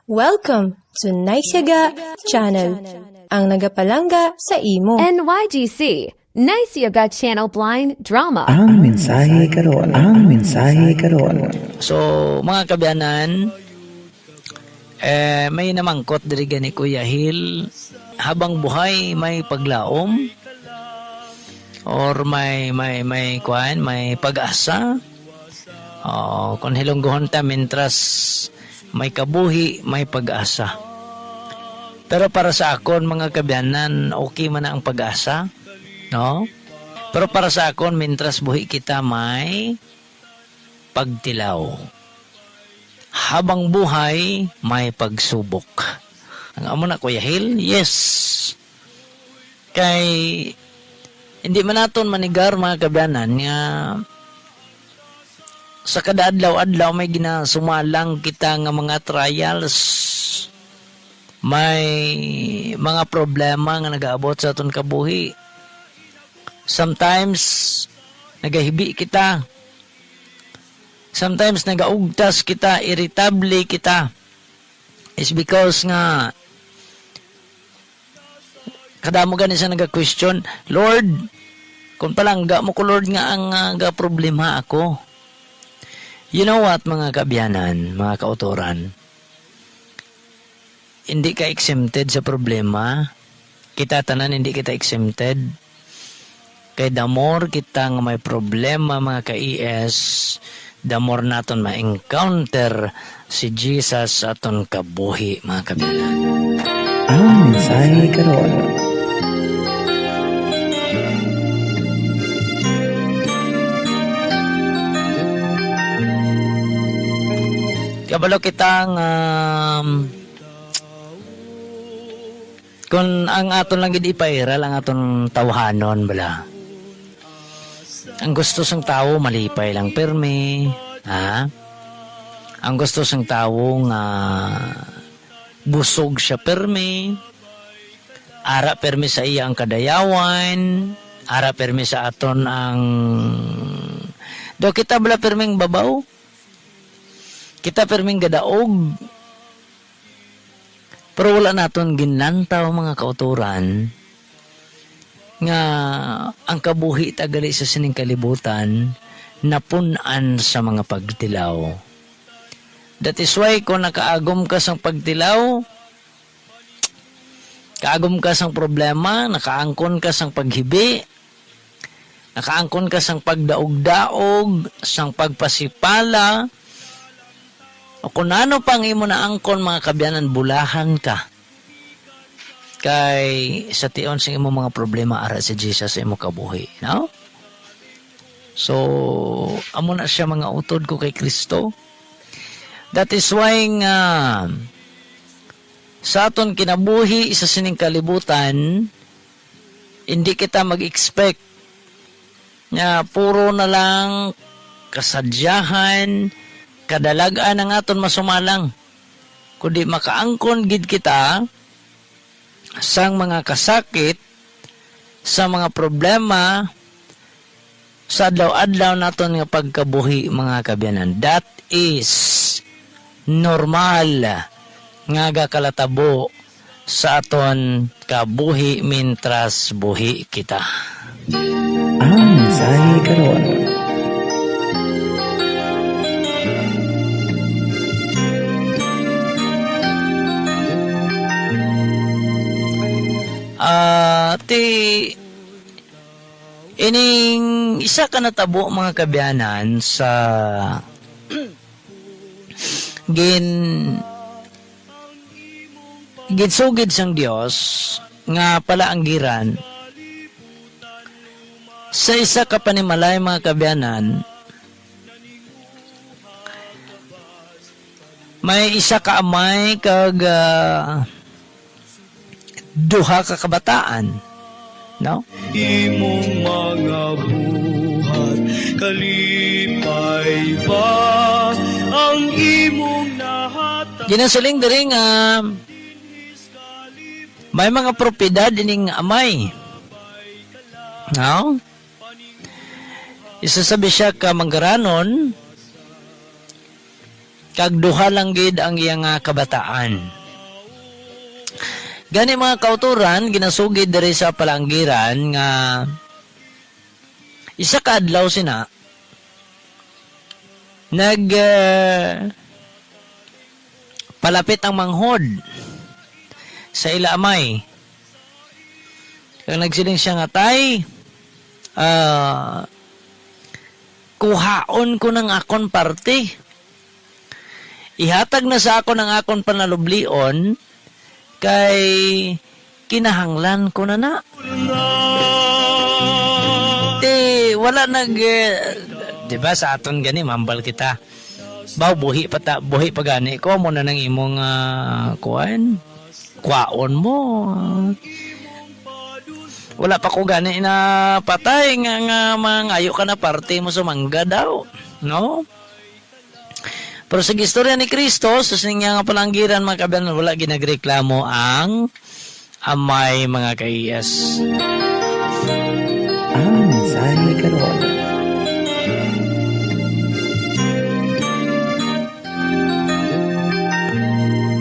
Welcome to Naisyaga Channel, ang nagapalangga sa imo. NYGC, Nice Yoga Channel Blind Drama. Ang mensahe karon. So, mga kabyanan, may namangkot diri gani Kuya Hill, habang buhay may paglaom or may pag-asa. Kung hilonggohon ta mintras may kabuhi, may pag-asa. Pero para sa akon mga kabyanan, okay man na ang pag-asa, no? Pero para sa akon, mintras buhi kita may pagtilaw. Habang buhay, may pagsubok. Ang amo na Kuya Hill, yes. Kay hindi man naton manigar mga kabyanan nga sa kada adlaw-adlaw may ginasumalang kita nga mga trials, may mga problema nga nagaabot sa aton kabuhi. Sometimes nagahibi kita, sometimes nagaugtas kita, irritable kita. It's because nga kadamo gani sa naga-question, Lord, kung palangga mo ko Lord nga ang problema ako. You know what mga kabyanan, mga kautoran, hindi ka exempted sa problema. Kita tanan hindi kita exempted. Kay the more kita nga may problema mga ka-ES, the more naton ma-encounter si Jesus aton kabuhi mga kabyanan. Ang mensahe karon. Kabalo kitang kung ang aton lang gid ipairal ang aton tawhanon bala. Ang gusto sang tawo malipay lang permi, ha? Ang gusto sang tawo nga busog siya permi. Ara permi sa iya ang kadayawan, ara permi sa aton ang do kita bala perming babaw. Kita perming gadaog. Pero wala naton ginlantaw mga kauturan nga ang kabuhi tagali sa sining kalibutan napunan sa mga pagtilaw. That is why kung nakaagom ka sang pagtilaw, kaagom ka sang problema, nakaangkon ka sang paghibi, nakaangkon ka sang pagdaog-daog, sang pagpasipala, o kung ano pang imo na angkon mga kabyanan, bulahan ka. Kay sa tion sing imo mga problema ara si Jesus sa imo kabuhi, no? So, amo na siya mga utod ko kay Kristo. That is why nga sa aton kinabuhi sa sining kalibutan, hindi kita mag-expect na puro na lang kasadyahan, kadalagaan ang aton masumalang. Kundi makaangkon gid kita sang mga kasakit, sa mga problema, sa adlaw-adlaw naton nga pagkabuhi mga kabyanan. That is normal nga gakalatabo sa aton kabuhi mintras buhi kita. Ang mensahe karon. Ining isa ka natabo mga kabyanan sa ginsugid sang Dios nga palaanggiran sa isa ka panimalay mga kabyanan. May isa ka amay kag duha ka kabataan, no? Imong mga buhat kalipay ba ang imong nahatag. Ginasuling diri nga may mga propiedad ining amay, no? Isasabi siya ka manggaranon Kag duha lang gid ang iyang kabataan. Gani mga kauturan, ginasugid diri sa palanggiran nga isa ka adlaw sina palapit ang manghod sa ila amay. Kag nagsiling siya nga, tay, kuhaon ko ng akon parte. Ihatag na sa akon ang akon panalublion kay kinahanglan ko na. Wala di ba sa aton gani mambal kita. Buhi pa gani ko mo na nang imong kwaon mo. Wala pa ko gani na patay nga mangayo ka na parte mo sa mangga daw, no? Pero sa istorya ni Kristo, sa niya nga palanggiran mga kabyanan, wala ginagreklamo ang amay mga kaiyas. Mensahe ni Karol.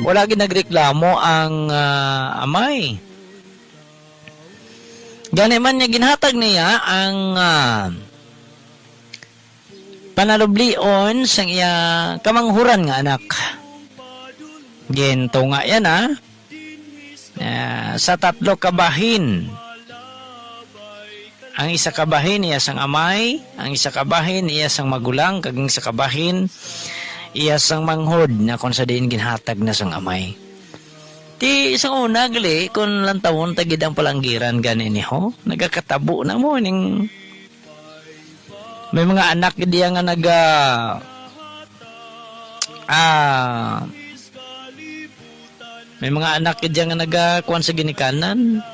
Wala ginagreklamo ang amay. Gani man niya ginhatag niya ang panalublion sang iya kamanghuran nga anak. Gento nga yan sa 3 kabahin. Ang isa kabahin iya sang amay, ang isa kabahin iya sang magulang, kag ang isa kabahin iya sang manghod na kung sa diin ginhatag na sang amay. Ti isang una gali kung lantawon tagid ang palanggiran gani ni ho, nagakatabo na mo ning may mga anak diya nga may mga anak diya nga kuan sa ginikanan.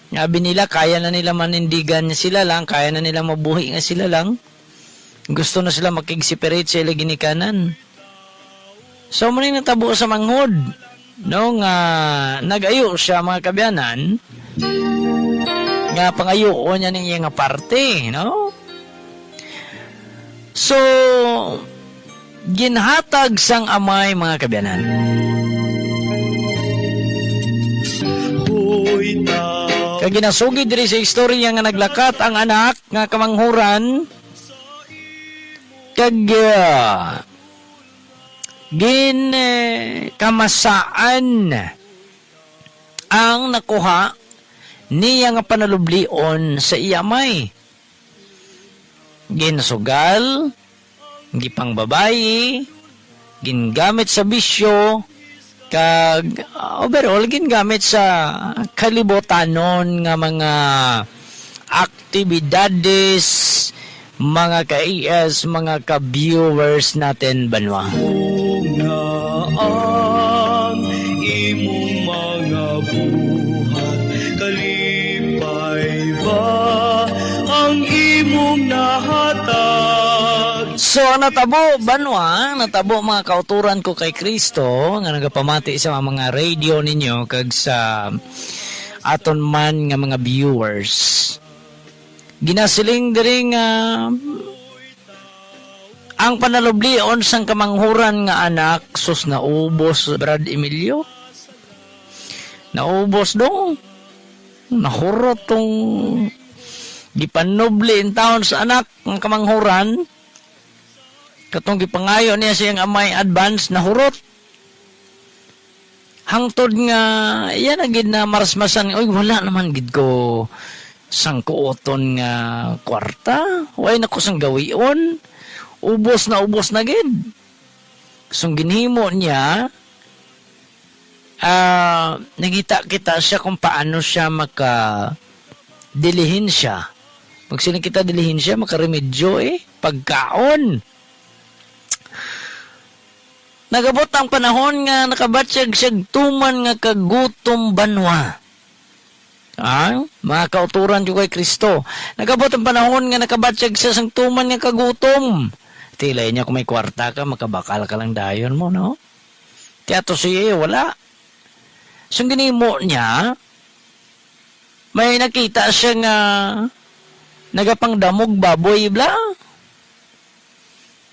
Sabi nila, kaya na nila manindigan sila lang, kaya na nila mabuhi nga sila lang. Gusto na sila makig-separate sa ila ginikanan. So, muna natabo sa manghod. No, nga nag-ayo siya mga kabyanan. Nga pangayo niya niya nga parte, no? So, ginhatag sang amay mga kabyanan. Kag ginasugid diri sa istorya nga naglakat ang anak nga kamanghuran kag kamasaan ang nakuha niya nga panalublion sa iyamay. Ginsugal, gipang babayi, gingamit sa bisyo, kag overall gingamit sa kalibotanon nga mga aktibidades, mga ka-IS, mga ka-viewers natin banwa. Nga ang imong mga buhat, kalipay ba ang imong nahatag? So, natabo, banwa, natabo mga kauturan ko kay Kristo, nga nagapamati sa mga radio ninyo, kag sa aton man nga mga viewers. Ginasiling diri nga ang panalublion sang kamanghuran nga anak, sus naubos, Brad Emilio. Naubos dong. Nahurot tong gipanubli in taon sa anak ng kamanghuran. Katong gipangayo niya siyang amay advance, nahurot. Hangtod nga, yan na gid na marasmasan, oy wala naman gid ko sang kuoton nga kwarta, way na ko sang gawion, ubos na gid. Sung ginhimo niya, nagita kita siya kung paano siya dilihin siya. Pag silang kita dilihin siya, makaremedyo pagkaon. Nagabot ang panahon nga nakabatsyag siyag tuman nga kagutom banwa. Mga kauturan ko kay Kristo. Nagabot ang panahon nga nakabatsyag siya sang tuman nga kagutom. Tilay niya kung may kwarta ka, makabakal ka lang dayon mo, no? Tiyato siya, wala. So, ginimo niya, may nakita siya nga nagapangdamog baboy, bla.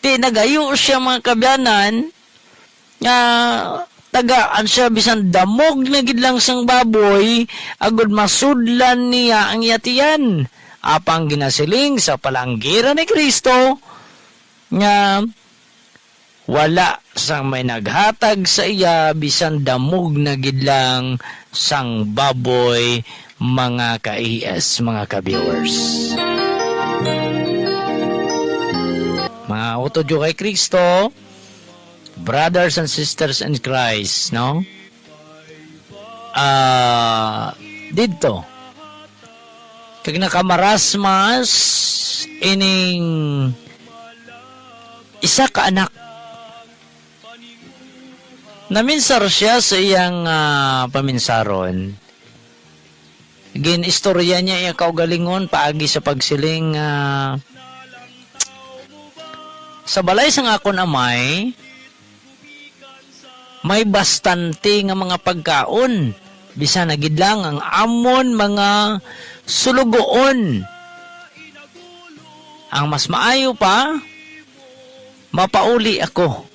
Ti nagayo siya mga kabyanan, nga tagaan siya bisan damog na gid lang sang baboy, agud masudlan niya ang yatiyan. Apang ginasiling sa palanggira ni Kristo, nga wala sang may naghatag sa iya bisan damog na gid lang sang baboy, mga ka-IS, mga ka-viewers. Mga utodyo kay Kristo, brothers and sisters in Christ, no? Dito, kag nakamarasmas ining isa ka anak. Naminsar siya sa iyang paminsaron. Gin-istorya niya iya kaugalingon paagi sa pagsiling sa balay sang akon amay, may bastante nga mga pagkaon. Bisa na gid lang ang amon mga sulugoon. Ang mas maayo pa, mapauli ako.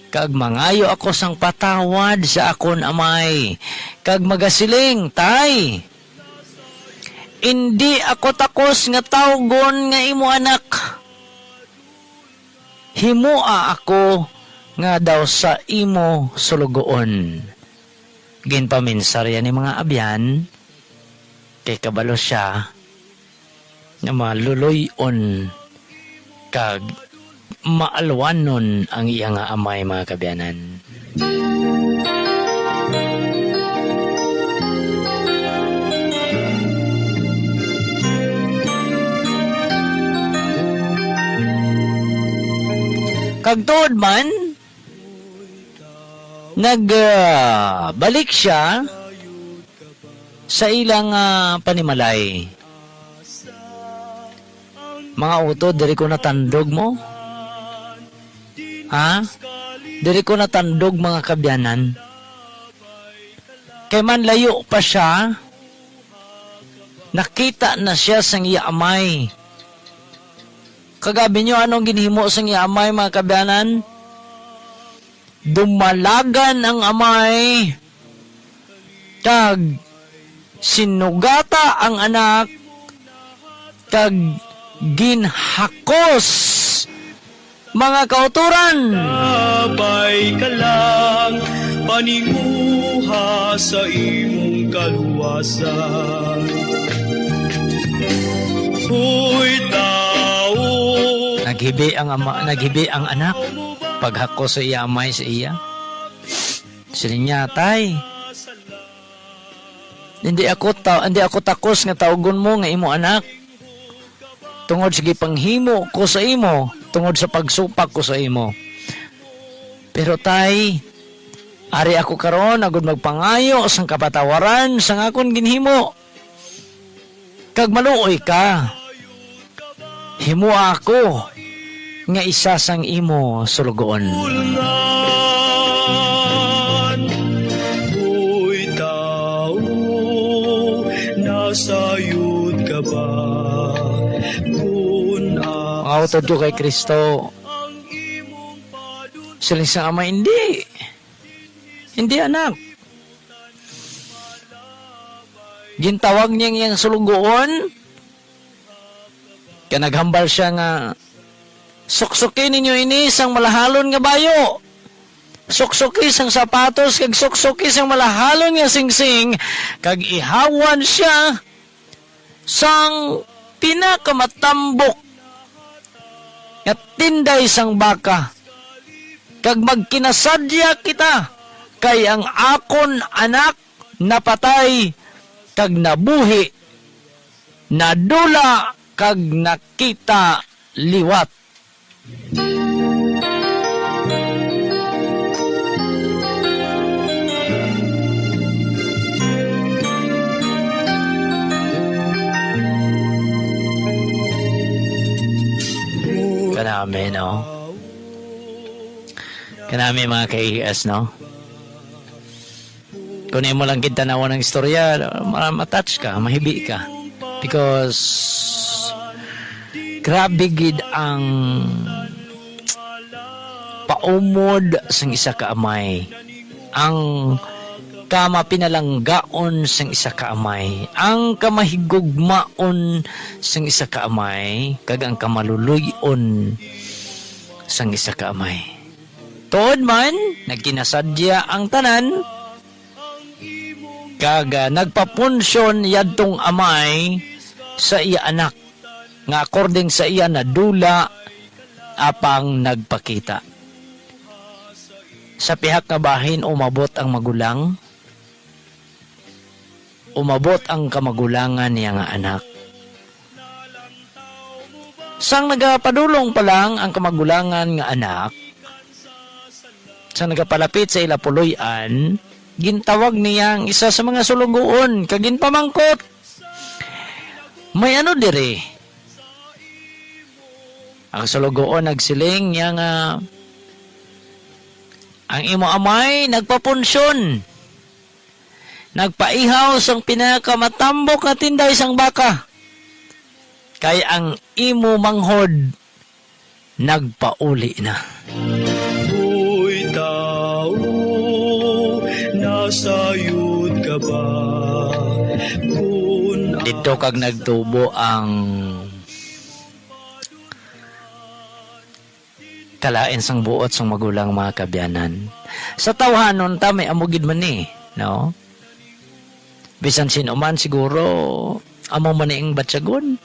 Kag mangayo ako sang patawad sa akon amay. Kag magasiling, tay, hindi ako takos nga tawgon nga imo anak. Himua ako nga daw sa imo sulugoon. Ginpaminsarya ni mga abyan, kay kabalo siya na maluluyon kag maalwanon ang iya nga amay, mga kabyanan. Kagtuod man, nagbalik siya sa ilang panimalay. Mga utod, diri ko natandog mo? Ha? Diri ko natandog, mga kabyanan. Kay man layo pa siya, nakita na siya sang iya amay. Kagabi nyo, anong ginhimo sang iya amay, mga kabyanan? Dumalagan ang amay, kag sinugata ang anak, kag ginhakos, mga kauturan. Sabay ka lang, paninguha sa imong kaluwasan. Hoy tao, Naghibi ang anak, paghakos sa iya amay sa iya. Sila niya, tay, hindi ako takos nga tawgon mo nga imo anak. Tungod sige panghimo ko sa imo, tungod sa pagsupak ko sa imo. Pero tay, ari ako karon agud magpangayo sang kapatawaran sang akon ginhimo. Kag maluoy ka, himo ako nga isa sang imo sulugoon. ulngan. Hoy tao, nasayod ka ba? Mga utod kay Kristo, sila sa ama, hindi anak. Gintawag niya yung sulugoon, kaya naghambal siya nga, suksukin ninyo ini sang malahalon nga bayo, suksuki sang sapatos, kag suksuki sang malahalon nga singsing, kag ihawan siya sang pinakamatambok at tinday sang baka, kag magkinasadya kita, kay ang akon anak napatay, kag nabuhi, nadula, kag nakita liwat. Kanami, no? Kanami, mga ka-IS, no? Kung mo lang kita nawa ng istorya, matouch ka, mahibi ka. Because grabe gid ang paumod sang isa ka amay, ang kamapinalanggaon sang isa ka amay, ang kamahigugmaon sang isa ka amay, kag ang kamaluluyon sang isa ka amay. Tuod man, nagkinasadya ang tanan, kag nagpapunsyon yadtong amay sa iya anak, nga according sa iya na dula apang nagpakita. Sa pihak nga bahin umabot ang magulang, umabot ang kamagulangan niya nga anak. Sang nagapadulong pa lang ang kamagulangan nga anak, sang nagapalapit sa ila puloy-an, gintawag niya ang isa sa mga sulugoon, kagin pamangkot. May ano dire? Ang sulugoon nagsiling niya nga, ang imo amay nagpapunsyon, nagpaihaw sang pinakamatambok na tinday sang baka, kay ang imo manghod nagpauli na. Hoy tao, nasayod ka ba? Dito kag nagtubo ang kalain sang buot sang magulang mga kabyanan. Sa tawhanon ta may amugid man ni, no? Bisan sino man siguro amo man ing batyagon.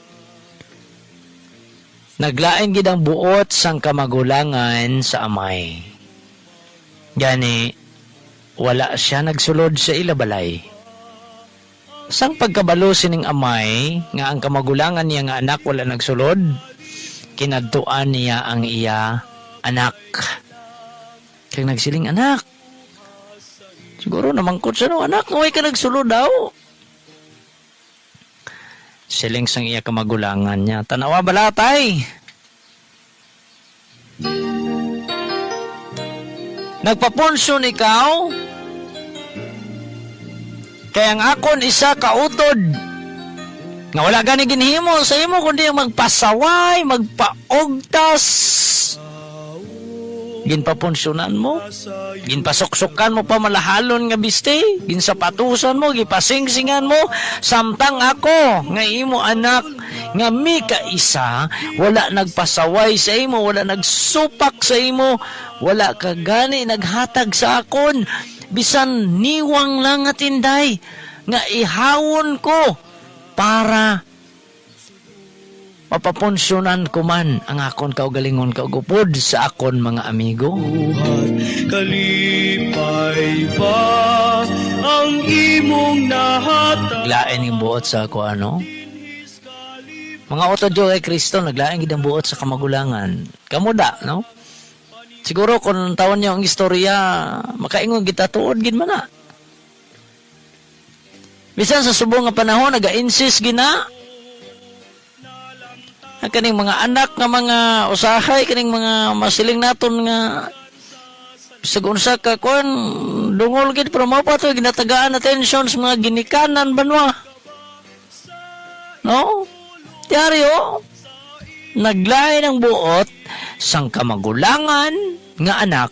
Naglain gid ang buot sang kamagulangan sa amay. Gani wala siya nagsulod sa ilabalay. Sang pagkabalo sining amay nga ang kamagulangan niya nga anak wala nagsulod, kinadtuan niya ang iya anak. Kaya nagsiling, anak, siguro namangkot siya, no? Anak, naway ka nagsulod daw. Siling sang iya kamagulangan niya, tanawa balatay. Nagpapunsyon ikaw, kaya ang akon isa kautod, nga wala gani ginhimo sa imo, kundi magpasaway, magpaugtas. Ginpapunsyonan mo, ginpasuksukan mo pa malahalon nga biste, ginsapatusan mo, gipasingsingan mo, samtang ako, nga imo anak, nga mi ka isa, wala nagpasaway sa imo, wala nagsupak sa imo, wala ka gani naghatag sa akon, bisan niwang lang nga tinday, nga ihawon ko, para mapapunsyonan ko man ang akon kaugalingon kaugupod sa akon mga amigo. Kalipay pa ang imong nahatag. Naglain yung buot sa ako ano? Mga otodyo kay Kristo, naglain gid ang buot sa kamagulangan. Kamuda, no? Siguro kung taon niyo ang istorya, makaingon kita tuod gid man na. Bisan sa subong nga panahon, naga-insist gina. Ang kaning mga anak nga mga usahay, kaning mga masiling naton nga sagun sa kakon, dungol gid pero mao pa to ginatagaan attention sa mga ginikanan banwa. No? Diaryo, naglain ang buot sang kamagulangan nga anak.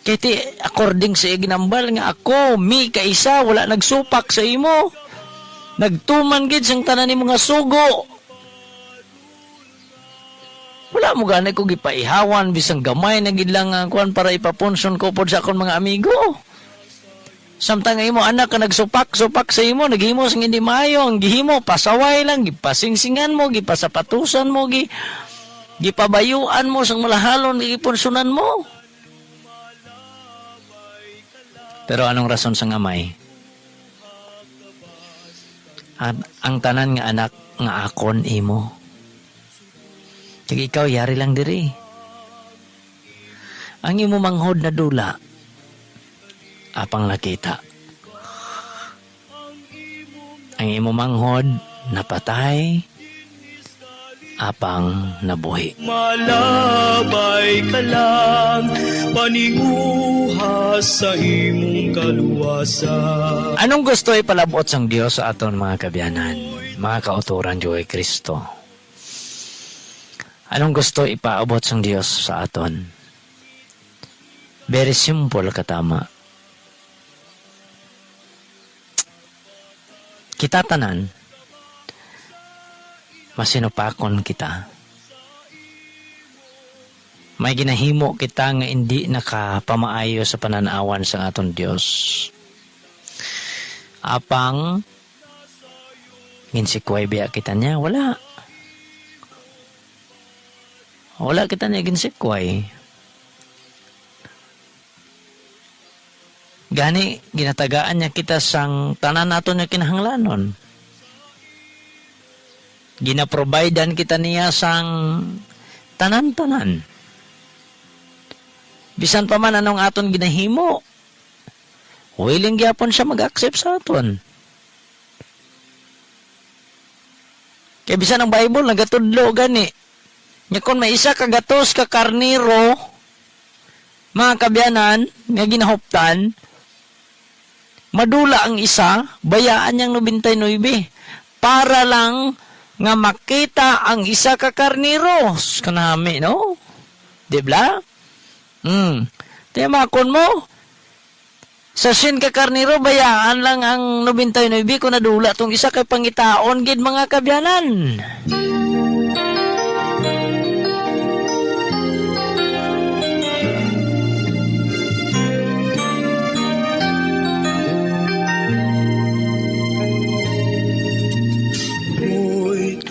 Kaya according sa ginambal nga ako, mi kaisa, wala nagsupak sa imo. Nagtuman gid sang tanan ni mga sugo. Wala mo gani ko gipaihawan bisang gamay na gid lang kuan para ipapunsyon ko pod sa akon mga amigo. Samtang imo anak ka nagsupak sa imo, naghimo sang hindi maayo, ang gihimo pasaway lang, gipasingsingan mo, gipasapatusan mo, gipabayuan mo sang malahalon, gipunsunan mo. Pero anong rason sang amay? Ang tanan nga anak nga akon imo. Kaya ikaw, yari lang diri. Ang imo manghod na dula, apang nakita. Ang imo manghod napatay, apang nabuhi. Malabay ka lang, paninguha sa imong kaluwasan. Anong gusto ipalabot sang Dios sa aton mga kabyanan, mga kauturan Diyo kay Kristo? Anong gusto ipaabot sang Dios sa aton? Very simple katama. Kita tanan, masinupakon kita. May ginahimo kita nga hindi nakapamaayo sa pananawan sa aton Dios. Apang ginsikway biya kita niya, wala. Wala kita niya ginsikway. Gani, ginatagaan niya kita sang tanan nato niya kinahanglanon. Ginaprovidean kita niya sang tanan-tanan. Bisan pa man anong aton ginahimo, willing gyapon siya mag-accept sa aton. Kaya bisan ang Bible, nagatudlo gani. Nya kung may isa kagatos ka karniro, mga kabyanan, nga ginahuptan, madula ang isa, bayaan niyang 99 para lang nga makita ang isa ka karniro. Kanami, no? Dibla? Tiyamakon mo, sa sin ka karniro, bayaan lang ang 99 kung nadula tong isa kay pangitaon, gid mga kabyanan.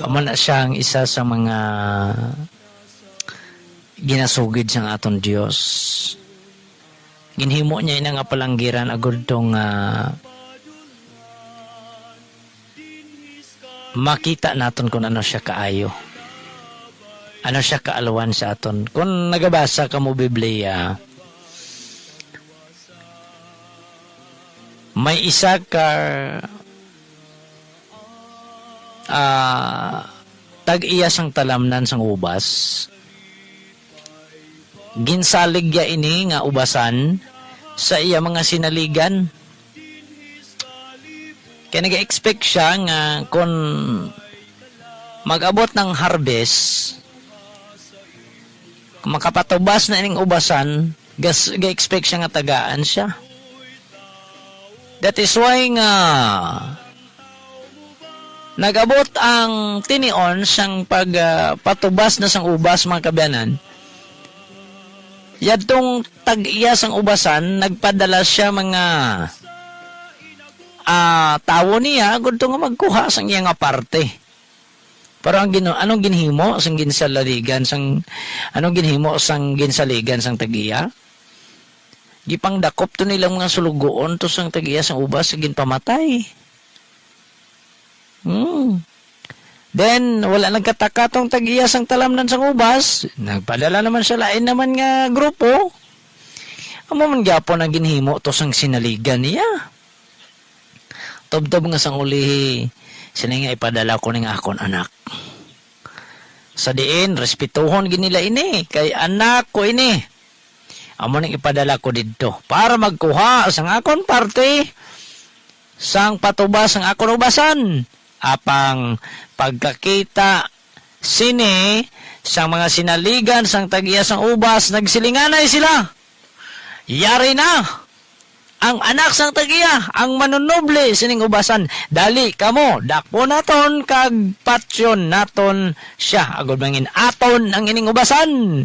Amo na siya ang isa sa mga ginasugid siyang aton Dios. Ginhimo niya ina nga palanggiran agud tong makita naton kung ano siya kaayo. Ano siya kaalawan sa aton. Kung nagabasa ka mo Biblia, may isa ka tag-iya sang talamnan sang ubas. Ginsalig ya ini nga ubasan sa iya mga sinaligan. Kaya nag-expect siya nga kung mag-abot ng harvest, makapatubas na ining ubasan, ga-expect siya nga tagaan siya. That is why nga nag-abot ang tinion sang pagpatubas na sang ubas, mga kabyanan. Yadtong tag-iya sang ubasan, nagpadala siya mga tawo niya, gudto nga magkuha sang iya nga parte. Pero anong ginhimo sang ginsaligan sang anong ginhimo sang ginsaligan sang tag-iya? Gipang dakop to nilang mga sulugoon to sang tag-iya sang ubas ginpamatay. Then, wala nagkataka tong tag-iya sang talamnan sang ubas. Nagpadala naman siya lain naman nga grupo. Amo man gyapon ang ginhimo to sang sinaligan niya. Tob-tob nga sang ulihi, sila nga ipadala ko ning akon anak. Sa diin, respetuhon ginila ini, kay anak ko ini. Amo nang ipadala ko didto para magkuha sang akon parte sang patubas sang akon ubasan. Apang pagkakita sini sang mga sinaligan sang tag-iya sang ubas, nagsilinganay sila. Yari na ang anak sang tag-iya, ang manunoble sining ubasan. Dali kamo, dakpo naton kag patsyon naton siya. Agod mangin aton ang ining ubasan.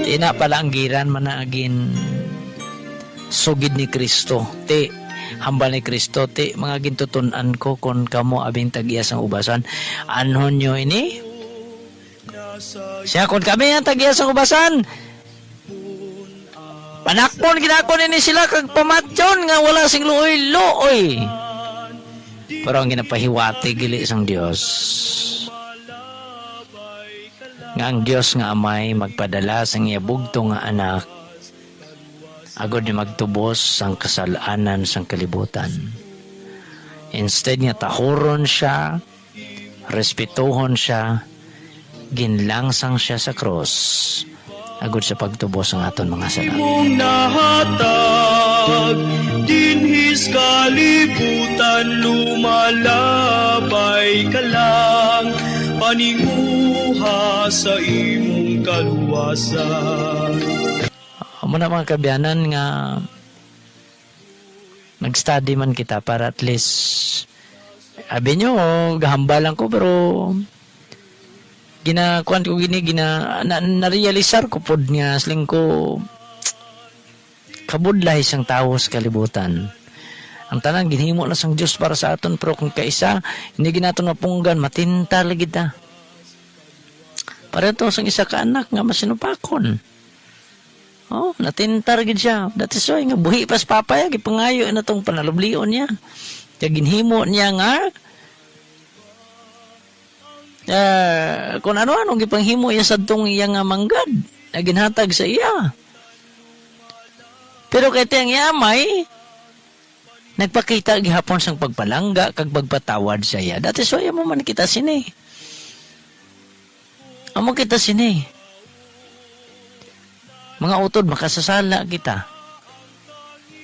Tina palanggiran managin sugid ni Kristo. Ti, hambal ni Kristo. Ti, mga gintutunan ko kung kamo abing tag-iya sang ubasan. Anhon nyo ini? Siya kung kami ang tag-iya sang ubasan. Panakpon, ginakon ini sila kag pamatyon nga wala sing luoy-luoy. Pero ang ginapahiwati gili sang Dios. Nga ang Dios nga amay magpadala sang iya bugto nga anak agod ni magtubos sang kasalanan sang kalibutan. Instead niya tahuron siya, respetuhon siya, ginlangsang siya sa cross agod sa pagtubos ang aton mga salanan. Mong nahatag pag dinhis kalibutan lumalabay ka lang paninguha sa imong kaluwasan. Amo na mga kabyanan nga nag-study man kita para at least abi nyo, gahambalan ko pero ginakuan ko narealisar ko pod nga sling ko kabudlay sang tao sa kalibutan. Ang tanan ginhimo na sang Dios para sa aton pero kung kaisa hindi ginaton mapunggan matinta lagi ta. Para to sang isa ka anak nga masinupakon. Oh, natintar gid siya. That is why nga buhi pas papaya gipangayo na tong panalublion niya. Kaya ginhimo niya nga kung ano-ano gipanghimo iya sadtong iya nga manggad na ginhatag sa iya. Pero kay tiyang yamay nagpakita gihapon sang pagpalangga kag pagpatawad sa iya. That is why mo man kita sini. Amo kita sini. Mga utod, makasasala kita.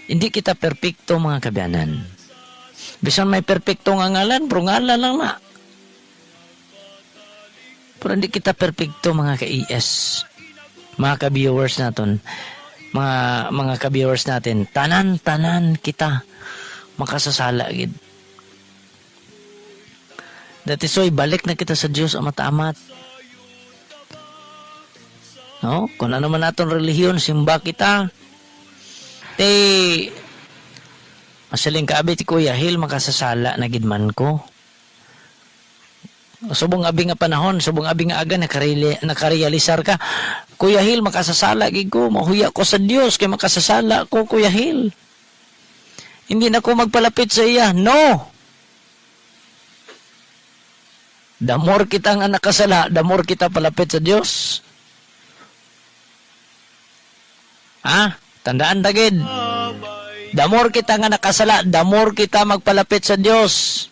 Hindi kita perpekto mga kabyanan. Bisan may perpekto nga ngalan, pero ngalan lang na. Pero hindi kita perpekto mga ka-ES. Mga ka-viewers natin. Mga ka-viewers natin. Tanan-tanan kita makasasala gid. That is why balik na kita sa Diyos amat-amat. No? Kung ano man naton relihiyon, simba kita. Masaling kaabi ti Kuya Hil, makasasala na gidman ko. Subong abi nga panahon, subong abi nga aga, nakarealisar ka. Kuya Hil, makasasala gid ko, mahuya ko sa Dios, kay makasasala ko, Kuya Hil. Hindi na ko magpalapit sa iya. No! The more kita nga nakasala, the more kita palapit sa Dios. Tandaan tagid. The more kita nga nakasala, the more kita magpalapit sa Dios.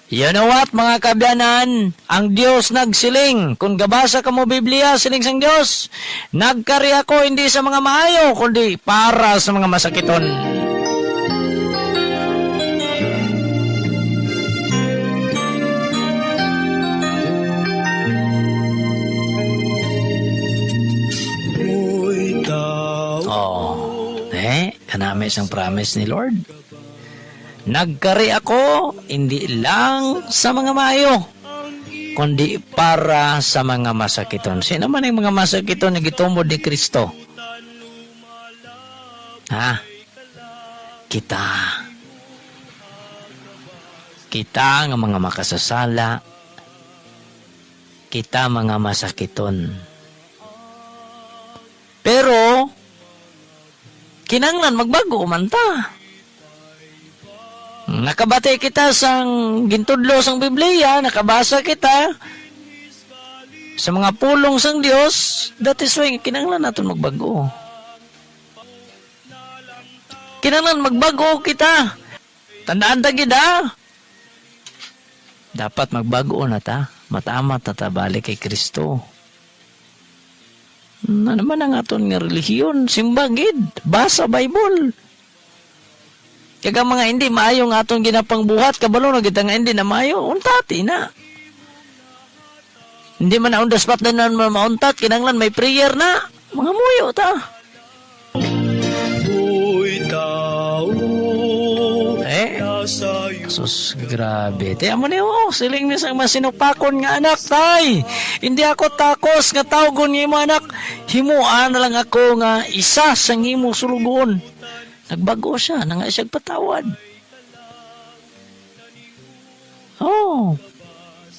You know what, mga kabyanan? Ang Dios nagsiling. Kung gabasa ka mo Biblia, siling sang Dios. Nagkari ako hindi sa mga maayo, kundi para sa mga masakiton. Kanami isang promise ni Lord. Nagkari ako, hindi lang sa mga maayo, kundi para sa mga masakiton. Sino man yung mga masakiton na gitumod ni Kristo? Kita. Kita nga mga makasasala. Kita mga masakiton. Pero kinanglan magbago man ta. Nakabati kita sang gintudlo sang Biblia, nakabasa kita sa mga pulong sang Dios. That is why kinanglan naton magbago. Kinanglan magbago kita. Tandaan ta gid dapat magbago na ta. Matamat na ta balik kay Kristo. Na naman ang aton nga relihiyon, simbagid, basa Bible. Kaya mga hindi maayo nga aton ginapang buhat, kabalo na kita nga hindi na maayo, untati na. Hindi man na on the spot na mauntat, kinanglan may prayer na, mga muyo ta. Buhay tao, Sus, grabe. Tiyan mo niyo, siling ni sang masinupakon nga anak, tay. Hindi ako takos nga tawgon nga imo anak. Himuan na lang ako nga isa sang himo sulugon. Nagbago siya, na nga siya patawad.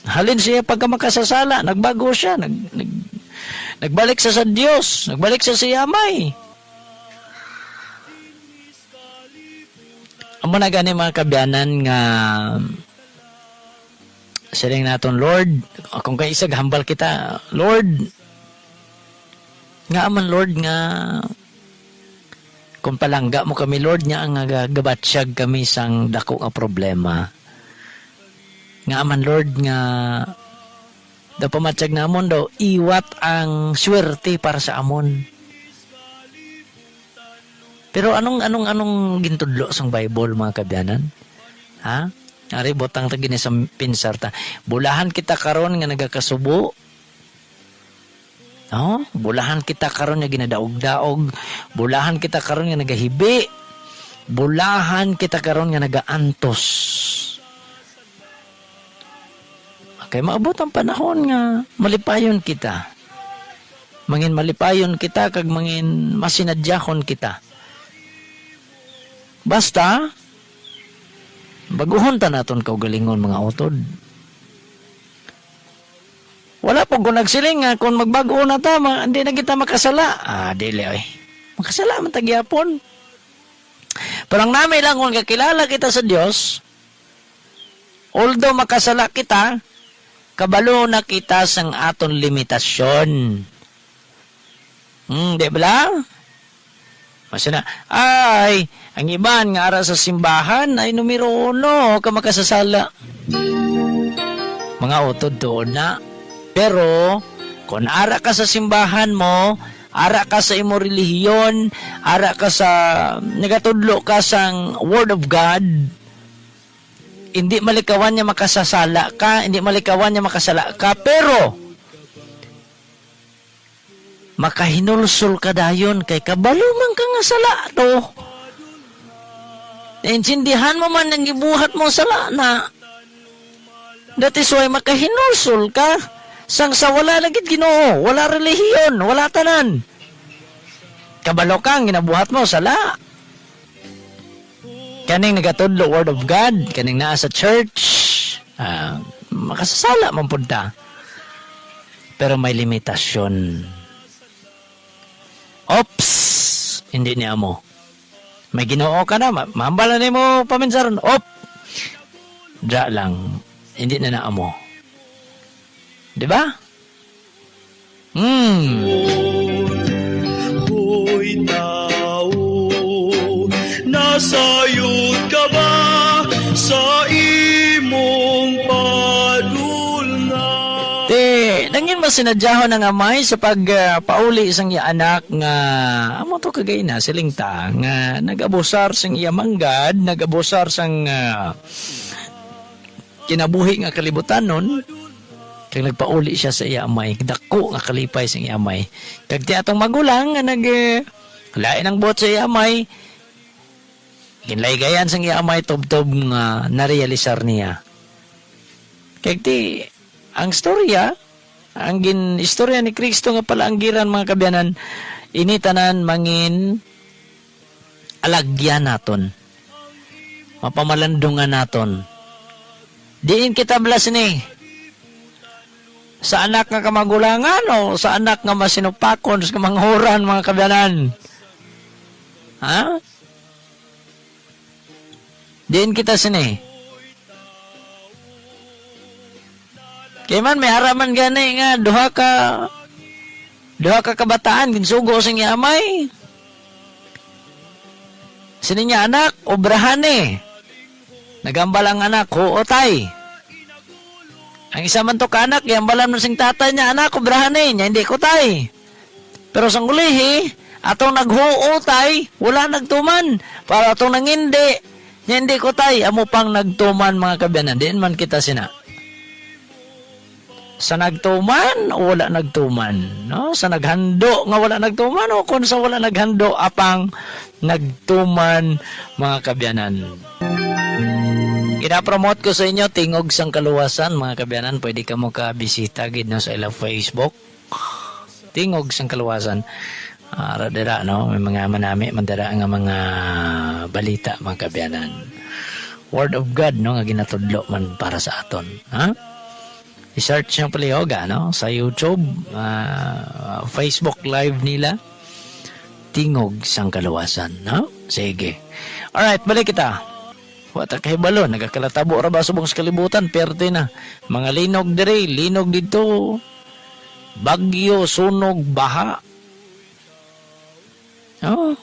Halin siya pagka makasasala, nagbago siya. Nagbalik siya sa Diyos, nagbalik siya sa yamay. Amo na gani mga kabyanan nga siling naton Lord, kung kay isa hambal kita, Lord, nga aman Lord nga kung palangga mo kami Lord nga ang gabatsyag kami sang dako nga problema. Nga aman Lord nga daw pamatsyag na amon daw iwat ang swerte para sa amon. Pero anong gintudlo sang Bible mga kabyanan? Ha? Ari botang ta gini sa pinsar ta. Bulahan kita karon nga nagakasubo. No? Bulahan kita karon nga ginadaog-daog. Bulahan kita karon nga nagahibi. Bulahan kita karon nga nagaantos. Okay, maabot ang panahon nga malipayon kita. Mangin malipayon kita kag mangin masinadyahon kita. Basta baguhon ta naton kaugalingon mga utod. Wala po kung nagsiling nga kung magbago na ta, hindi na kita makasala. Dili ay. Makasala man tagyapon. Parang nami lang kung kakilala kita sa Dios, although makasala kita, kabalo na kita sang aton limitasyon. Di ba? Masina, ang iban nga ara sa simbahan ay numero 1 ka makasasala. Mga utod doon na. Pero, kung ara ka sa simbahan mo, ara ka sa imo relihiyon, ara ka sa nagatudlo ka sang Word of God, hindi malikawan niya makasasala ka, hindi malikawan niya makasala ka, pero makahinulsol ka dayon kay kabalo man ka nga sala to. Naintindihan mo man ang gibuhat mo sala na. That is why makahinulsol ka. Sang sa wala lagit Ginoo, wala relihiyon, wala tanan. Kabalo kang ginabuhat mo sala. Kaning nagatudlo Word of God, kaning naa sa church, makasasala man punta. Pero may limitasyon. Ops! Hindi niya mo. May Ginoo ka na, mambala ni mo paminsaron. Op! Dra lang. Hindi na naamo. Diba? Hoy tao, nasayod ka ba sa imong padulngan? Nangin ba sinadyahon ng amay sa pagpauli isang iya anak nga amo to kagay na siling ta nga nagabusar sang iya manggad, nagabusar sang kinabuhi nga kalibutan nun. Kag nagpauli siya sa iya amay, dako nga kalipay sa iya amay. Kag ti atong magulang nga lain ang buot sa iya amay, ginlaygayan sa iya amay tob-tob nga narealisar niya. Kag ti ang storya, ang istorya ni Kristo nga pala ang giran mga kabyanan, initanan mangin alagyan naton. Mapamalandungan naton. Diin kita blas ni. Sa anak nga kamagulangan o sa anak nga masinupakon sa manghuran mga kabyanan. Ha? Diin kita sini. Kaya man may haraman gani nga duha ka kabataan ginsugo sa iya amay. Sini niya anak obrahan Nagambal ang anak huotay. Ang isa man to ka anak, gambalan mo sing tatay niya, anak, obrahan niya, hindi ko tay. Pero sang ulihi, atong naghuotay, wala nagtuman. Para atong nangindi, niya hindi ko tay, amo pang nagtuman mga kabyanan. Diin man kita sina. Sa nagtuman, wala nagtuman. No? Sa naghando, nga wala nagtuman, o kung sa wala naghando, apang nagtuman mga kabyanan. Ina-promote ko sa inyo tingog sang kaluwasan mga kabyanan, pwede ka mo ka-bisita gid no sa ilang Facebook. Tingog sang kaluwasan. Radera no, may mga manami mandara nga mga balita mga kabyanan. Word of God no nga ginatudlo man para sa aton, ha? I-search nyo pala yoga no sa YouTube, Facebook live nila. Tingog sang kaluwasan, no? Sige. Alright, balik kita. Wata kay balon, nagakalatabo ra ba subong sa kalibutan, perte na. Mga linog dire, linog dito. Bagyo, sunog, baha. Oh.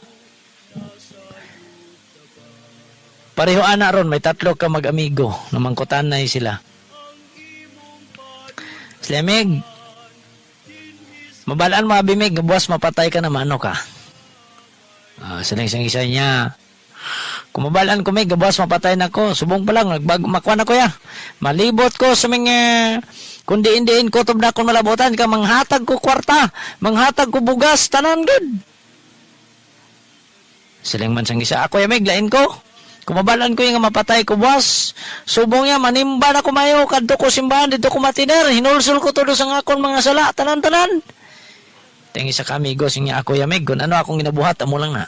Pareho ana ron, may 3 ka mag-amigo, namangkutan na sila. Slemig, mabalaan mo abimig, buwas mapatay ka naman, ano ka? Siling isa niya. Kumabalaan ko may gabas mapatay na ko. Subong pa lang, makuha na ko ya. Malibot ko sa mga kundi indiin ko na akong malabutan ka, manghatag ko kwarta, manghatag ko bugas, tanan gud. Siling man sang isa, ako yamig, lain ko. Kumabalaan ko yung mapatay ko, boss. Subong niya, manimba na kumayo, kadto ko simbahan, dito ko matiner, hinulsul ko todo sa akong mga sala, tanan-tanan. Tingi sa kamigo, sinya ako yamig, kung ano akong ginabuhat, amo lang na.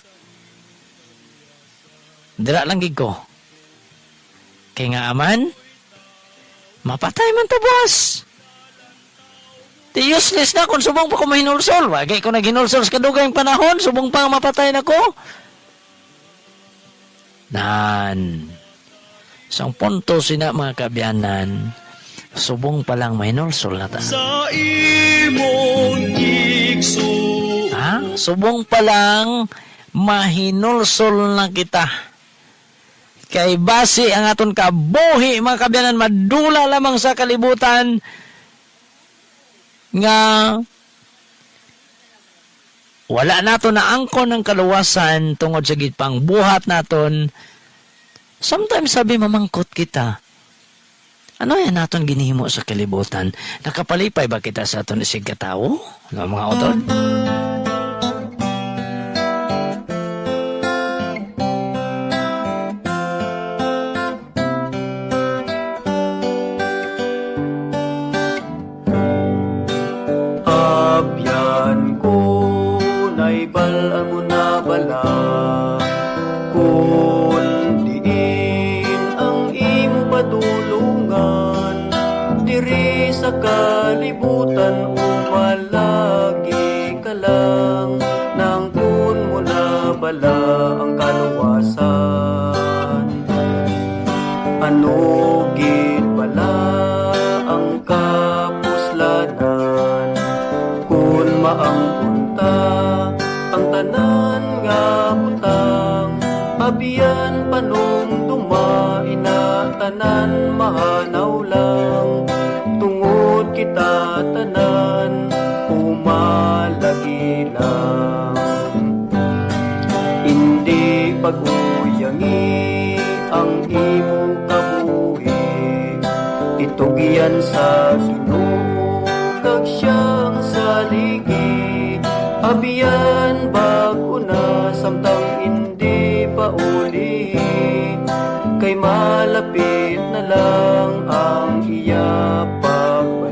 Dira lang gig ko. Kaya nga aman, mapatay man to, boss. Di useless na kung subong pa ko mahinulsol. Wagay ko naghinulsol sa kadugayng panahon, subong pa mapatay na ko. Nan, isang punto sina mga kabyanan, subong pa lang mahinulsol na ta. Sa imong igso. Ha? Subong pa lang mahinulsol na kita. Kay base ang aton kabuhi mga kabyanan, madula lamang sa kalibutan nga wala nato na angkon ng kaluwasan tungod sa gitpang buhat naton. Sometimes sabi mamangkot kita, ano yan naton ginihimo sa kalibutan? Nakapalipay ba kita sa aton isig katao? Ano mga utod? Abyan ko, naibalaan mo na bala. Kung diin ang imo padulungan, diri sa kalibutan umalagi ka lang. Nang kun mo na bala ang kaluwasan. Ano gid bala ang kapuslanan? Kun maang punta ang tanan nga butang, abiyan panong dumain na tanan mahanaw lang. Tungod kita tanan umalagi lang. Hindi pag-uyangi ang imo kabuhi, itugian sa Ginoo kag siyang saligi. Abiyan bago na samtang hindi pa uli, kay malapit na lang ang iya pagbalik.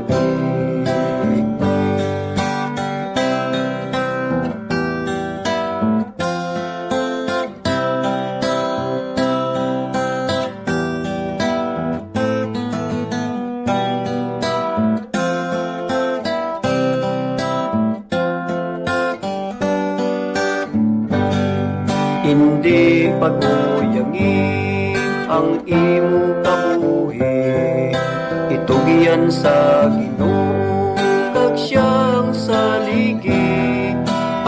Hindi pag-uyangi ang imo kabuhi, itugian sa Ginoo kag siyang saligi.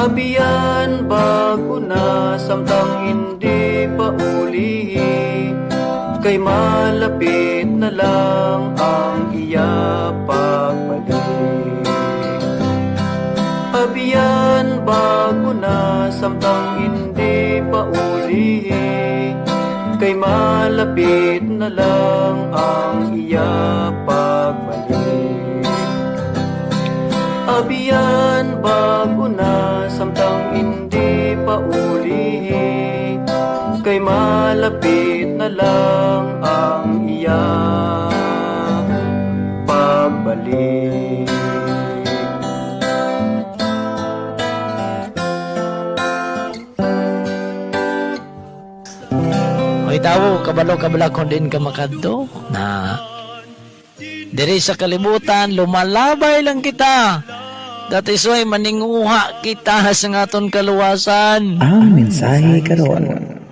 Abiyan bago na samtang hindi pa uli, kay malapit na lang ang iya pagbalik. Abiyan bago na samtang hindi pa uli, kay malapit na lang ang iya pagbalik. Abiyan bago na samtang hindi pa uli, kay malapit na lang ang iya pagbalik. May tao, kabalo-kabalakon din ka makadto na diri sa kalibutan, lumalabay lang kita. That is why maninguha kita sa aton kaluwasan. Ang mensahe karon.